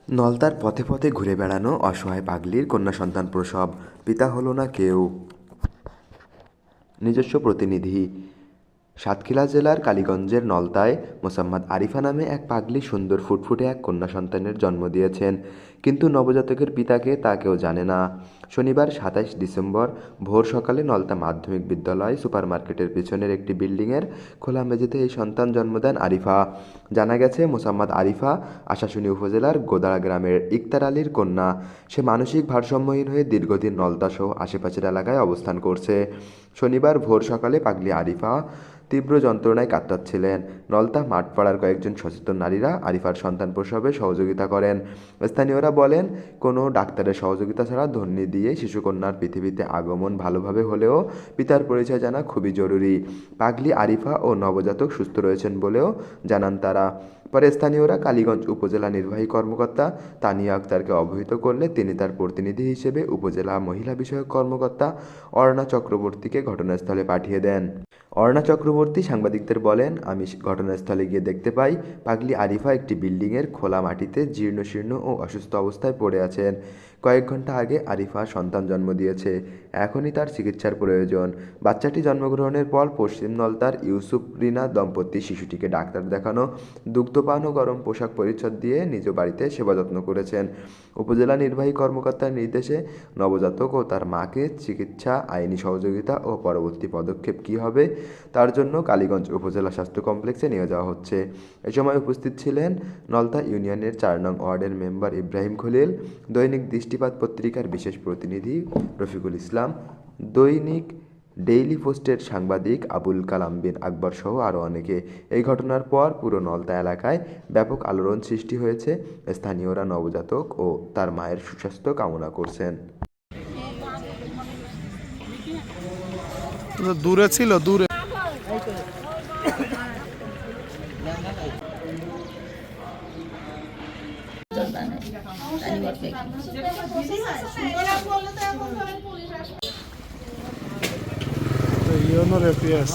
নলতার পথে পথে ঘুরে বেড়ানো অসহায় পাগলির কন্যা সন্তান প্রসব, পিতা হলো না কেউ। নিজস্ব প্রতিনিধি। সাতক্ষীরা জেলার কালীগঞ্জের নলতায় মোসাম্মদ আরিফা নামে এক পাগলি সুন্দর ফুটফুটে এক কন্যা সন্তানের জন্ম দিয়েছেন, কিন্তু নবজাতকের পিতাকে তা কেউ জানে না। শনিবার ২৭ ডিসেম্বর ভোর সকালে নলতা মাধ্যমিক বিদ্যালয় সুপারমার্কেটের পিছনের একটি বিল্ডিংয়ের খোলা মেঝেতে এই সন্তান জন্ম দেন আরিফা। জানা গেছে, মোসাম্মদ আরিফা আশাশুনি উপজেলার গোদাড়া গ্রামের ইকতার আলীর কন্যা। সে মানসিক ভারসাম্যহীন হয়ে দীর্ঘদিন নলতাসহ আশেপাশের এলাকায় অবস্থান করছে। শনিবার ভোর সকালে পাগলি আরিফা তীব্র যন্ত্রণায় কাতরাচ্ছিলেন। নলতা মাঠপাড়ার কয়েকজন সচেতন নারীরা আরিফার সন্তান প্রসবে সহযোগিতা করেন। স্থানীয়রা বলেন, কোনো ডাক্তারের সহযোগিতা ছাড়া ধ্বনি দিয়ে শিশুকন্যার পৃথিবীতে আগমন ভালোভাবে হলেও পিতার পরিচয় জানা খুবই জরুরি। পাগলি আরিফা ও নবজাতক সুস্থ রয়েছেন বলেও জানান তারা। পরে স্থানীয়রা কালীগঞ্জ উপজেলা নির্বাহী কর্মকর্তা তানিয়া আক্তারকে অবহিত করলে তিনি তার প্রতিনিধি হিসেবে উপজেলা মহিলা বিষয়ক কর্মকর্তা অর্ণা চক্রবর্তীকে ঘটনাস্থলে পাঠিয়ে দেন। অর্ণা চক্রবর্তী সাংবাদিকদের বলেন, আমি ঘটনাস্থলে গিয়ে দেখতে পাই পাগলি আরিফা একটি বিল্ডিংয়ের খোলা মাটিতে জীর্ণশীর্ণ ও অসুস্থ অবস্থায় পড়ে আছেন। কয়েক ঘন্টা আগে আরিফা সন্তান জন্ম দিয়েছে, এখনই তার চিকিৎসার প্রয়োজন। বাচ্চাটি জন্মগ্রহণের পর পশ্চিম নলতার ইউসুফ রিনা দম্পতি শিশুটিকে ডাক্তার দেখানো, দুগ্ধপান ও গরম পোশাক পরিচ্ছদ দিয়ে নিজ বাড়িতে সেবা যত্ন করেছেন। উপজেলা নির্বাহী কর্মকর্তার নির্দেশে নবজাতক ও তার মাকে চিকিৎসা, আইনি সহযোগিতা ও পরবর্তী পদক্ষেপ কী হবে তার জন্য কালীগঞ্জ উপজেলা স্বাস্থ্য কমপ্লেক্সে নিয়ে যাওয়া হচ্ছে। এ সময় উপস্থিত ছিলেন নলতা ইউনিয়নের ৪ নং ওয়ার্ডের মেম্বার ইব্রাহিম খলিল, দৈনিক দৃষ্টিপাত পত্রিকার বিশেষ প্রতিনিধি রফিকুল ইসলাম, দৈনিক ডেইলি পোস্টের সাংবাদিক আবুল কালাম বিন আকবর সহ আরও অনেকে। এই ঘটনার পর পুরো নলতা এলাকায় ব্যাপক আলোড়ন সৃষ্টি হয়েছে। স্থানীয়রা নবজাতক ও তার মায়ের সুস্বাস্থ্য কামনা করছেন। দূরে ছিল, দূরে। ইউনোর এপিএস